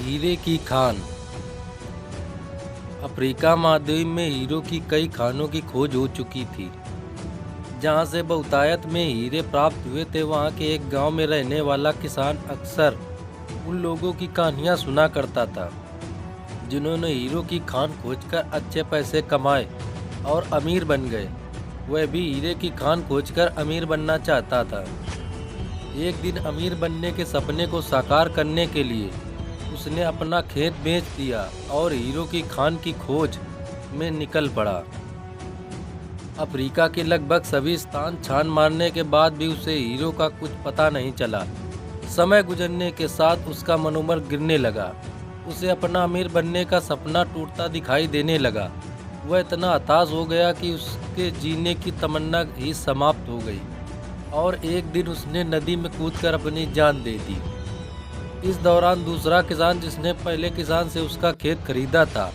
हीरे की खान। अफ्रीका महाद्वीप में हीरो की कई खानों की खोज हो चुकी थी। जहां से बहुतायत में हीरे प्राप्त हुए थे, वहां के एक गांव में रहने वाला किसान अक्सर उन लोगों की कहानियां सुना करता था जिन्होंने हीरो की खान खोजकर अच्छे पैसे कमाए और अमीर बन गए। वह भी हीरे की खान खोजकर अमीर बनना चाहता था। एक दिन अमीर बनने के सपने को साकार करने के लिए उसने अपना खेत बेच दिया और हीरो की खान की खोज में निकल पड़ा। अफ्रीका के लगभग सभी स्थान छान मारने के बाद भी उसे हीरो का कुछ पता नहीं चला। समय गुजरने के साथ उसका मनोबल गिरने लगा। उसे अपना अमीर बनने का सपना टूटता दिखाई देने लगा। वह इतना हताश हो गया कि उसके जीने की तमन्ना ही समाप्त हो गई और एक दिन उसने नदी में कूदकर अपनी जान दे दी। इस दौरान दूसरा किसान, जिसने पहले किसान से उसका खेत खरीदा था,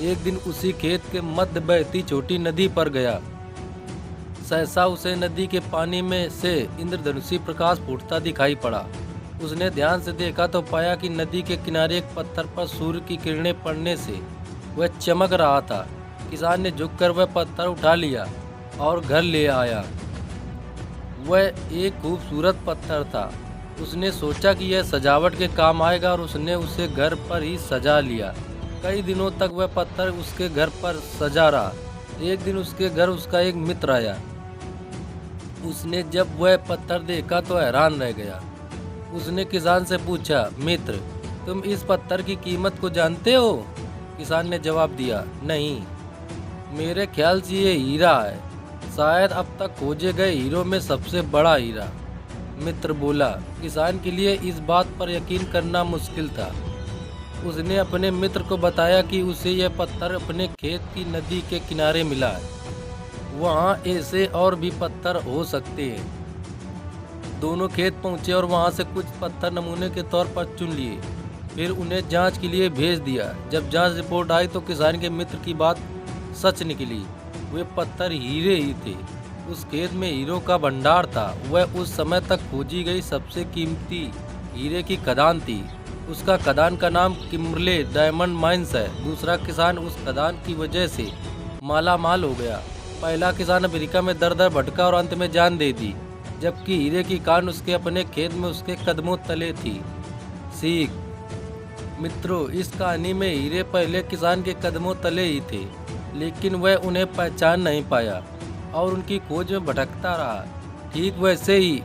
एक दिन उसी खेत के मध्य बहती छोटी नदी पर गया। सहसा उसे नदी के पानी में से इंद्रधनुषी प्रकाश फूटता दिखाई पड़ा। उसने ध्यान से देखा तो पाया कि नदी के किनारे एक पत्थर पर सूर्य की किरणें पड़ने से वह चमक रहा था। किसान ने झुककर वह पत्थर उठा लिया और घर ले आया। वह एक खूबसूरत पत्थर था। उसने सोचा कि यह सजावट के काम आएगा और उसने उसे घर पर ही सजा लिया। कई दिनों तक वह पत्थर उसके घर पर सजा रहा। एक दिन उसके घर उसका एक मित्र आया। उसने जब वह पत्थर देखा तो हैरान रह गया। उसने किसान से पूछा, मित्र, तुम इस पत्थर की कीमत को जानते हो? किसान ने जवाब दिया, नहीं, मेरे ख्याल से ये हीरा है, शायद अब तक खोजे गए हीरो में सबसे बड़ा हीरा। मित्र बोला। किसान के लिए इस बात पर यकीन करना मुश्किल था। उसने अपने मित्र को बताया कि उसे यह पत्थर अपने खेत की नदी के किनारे मिला है। वहाँ ऐसे और भी पत्थर हो सकते हैं। दोनों खेत पहुँचे और वहाँ से कुछ पत्थर नमूने के तौर पर चुन लिए। फिर उन्हें जांच के लिए भेज दिया। जब जांच रिपोर्ट आई तो किसान के मित्र की बात सच निकली। वे पत्थर हीरे ही थे। उस खेत में हीरो का भंडार था। वह उस समय तक खोजी गई सबसे कीमती हीरे की खदान थी। उसका खदान का नाम किम्बरले डायमंड माइंस है। दूसरा किसान उस खदान की वजह से माला माल हो गया। पहला किसान अमेरिका में दर दर भटका और अंत में जान दे दी, जबकि हीरे की खान उसके अपने खेत में उसके कदमों तले थी। सीख, मित्रों, इस कहानी में हीरे पहले किसान के कदमों तले ही थे, लेकिन वह उन्हें पहचान नहीं पाया और उनकी खोज में भटकता रहा। ठीक वैसे ही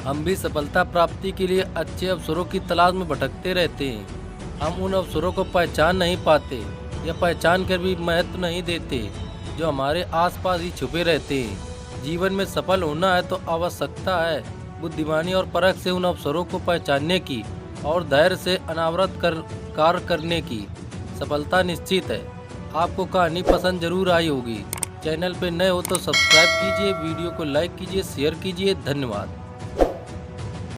हम भी सफलता प्राप्ति के लिए अच्छे अवसरों की तलाश में भटकते रहते हैं। हम उन अवसरों को पहचान नहीं पाते या पहचान कर भी महत्व नहीं देते जो हमारे आसपास ही छुपे रहते हैं। जीवन में सफल होना है तो आवश्यकता है बुद्धिमानी और परख से उन अवसरों को पहचानने की और धैर्य से अनावरत कार्य करने की। सफलता निश्चित है। आपको कहानी पसंद जरूर आई होगी। चैनल पे नए हो तो सब्सक्राइब कीजिए, वीडियो को लाइक कीजिए, शेयर कीजिए। धन्यवाद।